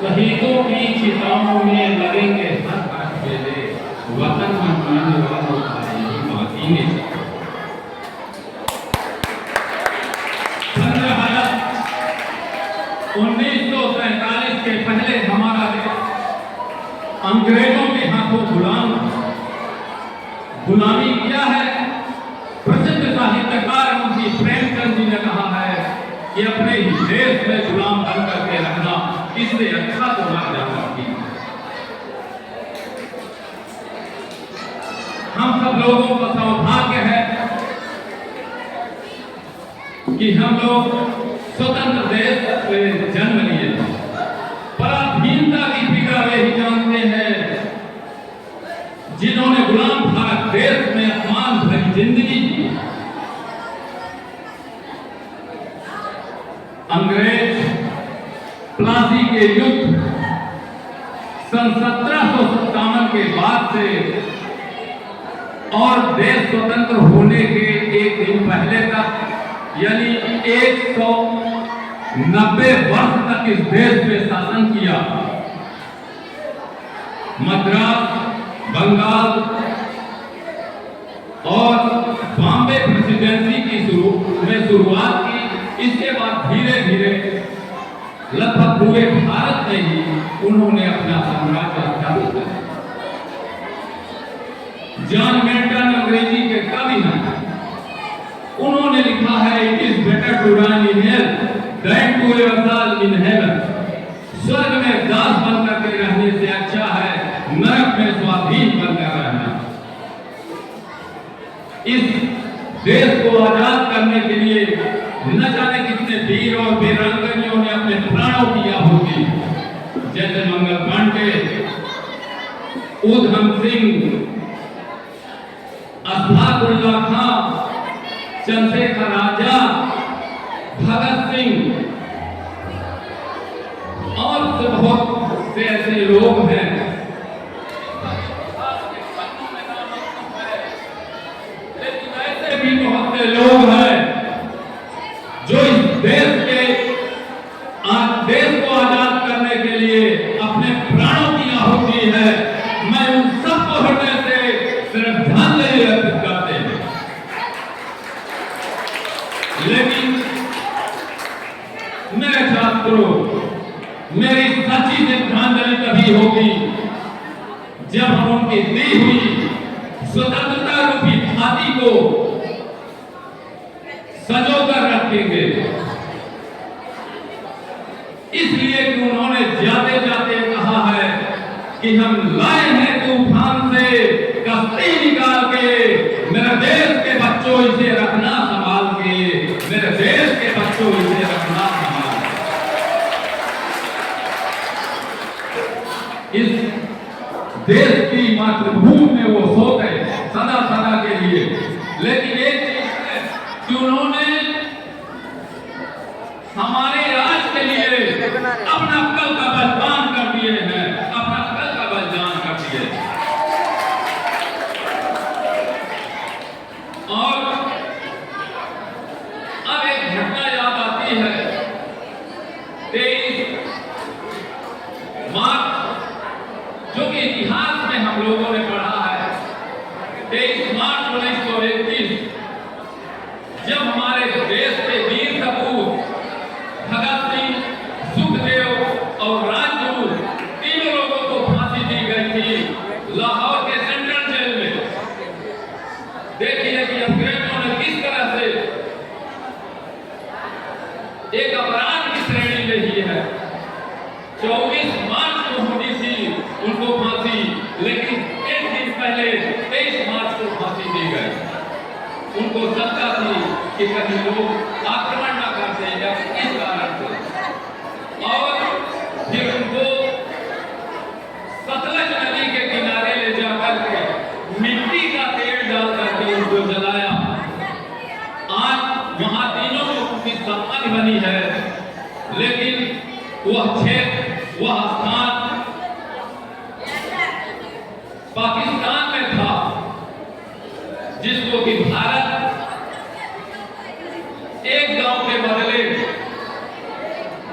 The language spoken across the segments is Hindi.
शहीदों की चिताओं में लगेंगे हर हर बेले, वतन में मरने वालों का यही बाकी नहीं। 1947 के पहले हमारा देश अंग्रेजों के हाथों गुलामी किया है। प्रसिद्ध साहित्यकार मुंशी प्रेमचंद जी ने कहा है कि अपने ही देश में गुलाम बन करके रखना इससे अच्छा तो मर जाना थी। हम सब लोगों का सौभाग्य है कि हम लोग स्वतंत्र देश में जन्म लिए। पराधीनता की फिक्र वे ही जानते हैं जिन्होंने गुलाम भारत देश में अपमान भरी जिंदगी जी। अंग्रेज प्लासी के युद्ध सन 1757 के बाद से और देश स्वतंत्र होने के एक दिन पहले तक यानी 190 वर्ष तक इस देश में शासन किया। मद्रास, बंगाल और बॉम्बे प्रेसिडेंसी की शुरुआत की। इसके बाद धीरे धीरे लगभग पूरे भारत में ही उन्होंने अपना साम्राज्य स्थापित किया। जॉन मिल्टन अंग्रेजी के कवि हैं। उन्होंने लिखा है it is better to run in hell than to excel in heaven. स्वर्ग में दास बनकर के रहने से अच्छा है नरक में स्वाधीन बनकर रहना। इस देश को आजाद करने के लिए न जाने कितने वीर और वीरांगनाओं ने अपने प्राणों की आहुति, जैसे मंगल पांडे, उधम सिंह, अशफाकुल्लाह खां, चंद्रशेखर आजाद, भगत सिंह और बहुत से ऐसे लोग हैं। लेकिन ऐसे भी बहुत से लोग हैं जो इस देश को आजाद करने के लिए अपने प्राणों की आहुति है। मैं उन सबको हृदय से श्रद्धांजलि अर्पित करते हैं। लेकिन मेरे छात्रों, मेरी सच्ची श्रद्धांजलि तभी होगी जब हम उनकी दी हुई स्वतंत्रता रूपी छाती को संजोकर रखेंगे। इसलिए कि उन्होंने जाते जाते कहा है कि हम लाए हैं तूफान से कश्ती निकाल के, मेरे देश के बच्चों इसे रखना संभाल के, मेरे देश के बच्चों इसे रखना संभाल के। इस देश की मातृभूमि में वो सोते सदा सदा के लिए। लेकिन एक चीज है कि उन्होंने हमारे राज के लिए अपना कल का बलिदान कर दिए हैं, अपना कल का बलिदान कर दिए। और अब एक घटना याद आती है। 23 मार्च, जो कि इतिहास में हम लोगों ने पढ़ा है, 23 मार्च 1931, जब हमारे देश के वीर सपूत भगत सिंह, सुखदेव और राजगुरु तीनों लोगों को फांसी दी गई थी लाहौर के सेंट्रल जेल में। देखिए कि अंग्रेजों ने किस तरह से एक अपराध की श्रेणी में ही है। 24 मार्च को होनी थी उनको फांसी, लेकिन एक दिन पहले 23 मार्च को फांसी दी गई। उनको शंका थी कि कहीं लोग आक्रमण न करते या इस कारण से, और फिर उनको सतलज नदी के किनारे ले जाकर के मिट्टी का तेल डाल करके उनको जलाया। आज वहां तीनों लोगों की समाधि बनी है, लेकिन वह क्षेत्र, वह स्थान पाकिस्तान में था, जिसको कि भारत एक गांव के बदले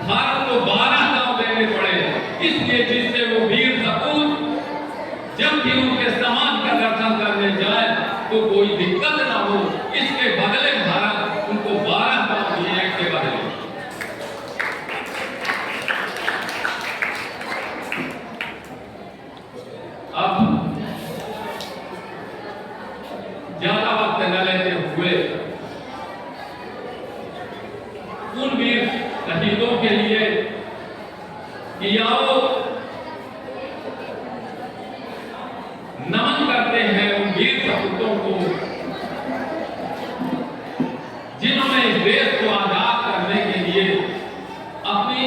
भारत को 12 गांव देने पड़े। शहीदों के लिए कि आओ नमन करते हैं उन वीर सपूतों को जिन्होंने इस देश को आजाद करने के लिए अपनी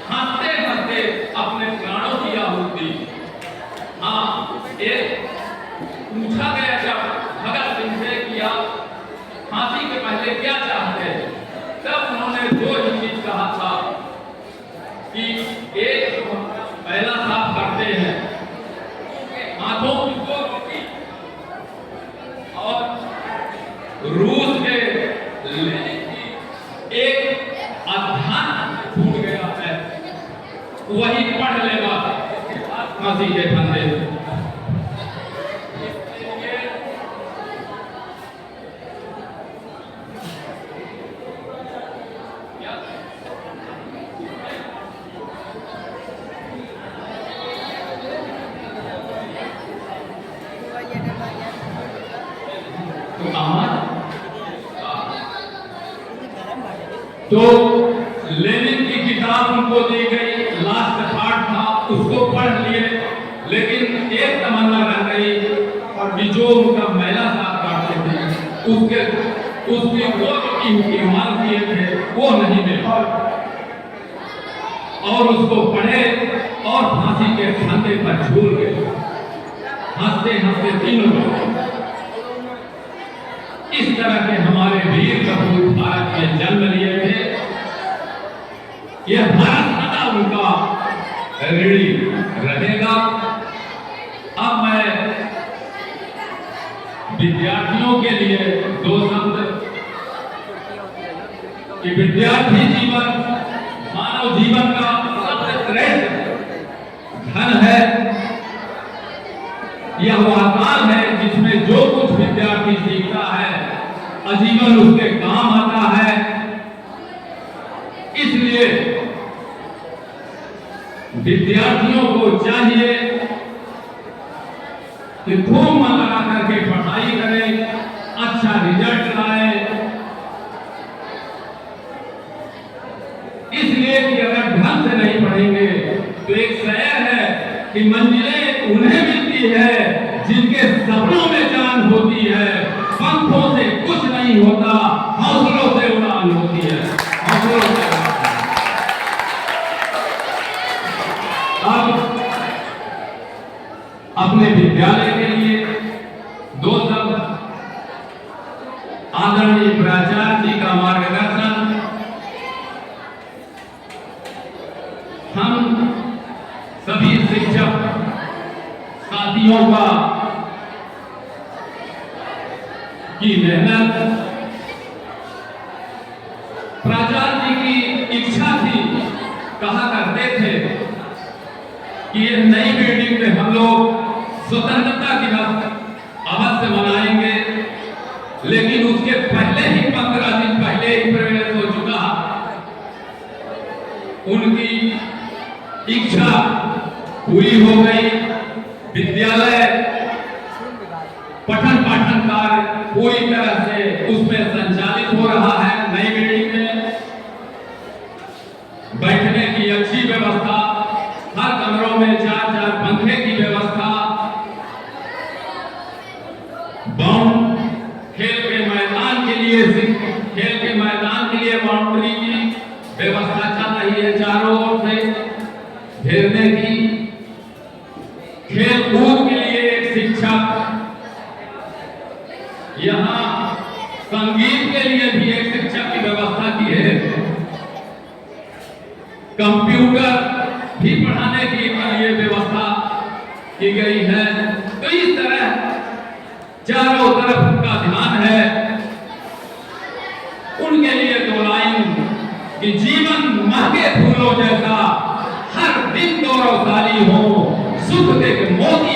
हंसते हंसते अपने प्राणों की आहुति दी। हाँ, एक पूछा गया जब भगत सिंह से कि आप फांसी के पहले क्या चाहते हैं, तब उन्होंने दो ही चीज कहा था कि एक पहला साफ करते हैं हाथों की दो रोटी और रूस के लेनिन की एक अध्ययन छूट गया है, वही पढ़ लेगा फांसी के फंदे। तो लेनिन की किताब उनको दी गई, लास्ट पार्ट था, उसको पढ़ लिए, लेकिन एक तमन्ना रह गई कि जो उनका महिला साथ काटते थे उसकी वो इस्तेमाल किए थे वो नहीं मिला और उसको पढ़े और फांसी के फंदे पर झूल गए हंसते हंसते तीनों लोग। इस तरह के हमारे वीर सपूत भारत में जन्म लिए थे। यह भारत सदा उनका ऋणी रहेगा। अब मैं विद्यार्थियों के लिए दो शब्द कि विद्यार्थी जीवन मानव जीवन का सबसे श्रेष्ठ धन है। यह वह काल है जिसमें जो कुछ विद्यार्थी सीखता है आजीवन उसके काम आता है। इसलिए विद्यार्थियों को चाहिए कि खूब मन लगा करके पढ़ाई करें, अच्छा रिजल्ट लाएं। इसलिए कि अगर ढंग से नहीं पढ़ेंगे तो एक शायर है कि मंजिलें उन्हें मिलती है जिनके सपनों में जान होती है, पंखों से कुछ नहीं होता, हौसलों से उड़ान होती है, हौसलों से। अब अपने विद्यालय के लिए दो शब्द। आदरणीय प्राचार्य जी का मार्गदर्शन हम सभी शिक्षक साथियों का की मेहनत, प्राचार्य जी की इच्छा थी, कहा करते थे कि ये नई बिल्डिंग में हम लोग स्वतंत्रता दिवस अवश्य मनाएंगे, लेकिन उसके पहले ही 15 दिन पहले ही प्रवेश हो चुका। उनकी इच्छा पूरी हो गई। विद्यालय पठन पाठन कार्य पूरी तरह से उसमें संचालित हो रहा है। नई बिल्डिंग में बैठने की अच्छी व्यवस्था, हर कमरों में 4-4 पंखे की व्यवस्था, बाउंड खेल के मैदान के लिए बाउंड्री की व्यवस्था चल रही है, चारों ओर से घेरने की। खेल कूद के लिए एक शिक्षक, यहाँ संगीत के लिए भी एक शिक्षक की व्यवस्था की है, कंप्यूटर भी पढ़ाने की लिए व्यवस्था की गई है। तो इस तरह चारों तरफ उनका ध्यान है। उनके लिए दो लाइन कि जीवन महके फूलों जैसा, हर दिन गौरवशाली हो, सुख देख मोती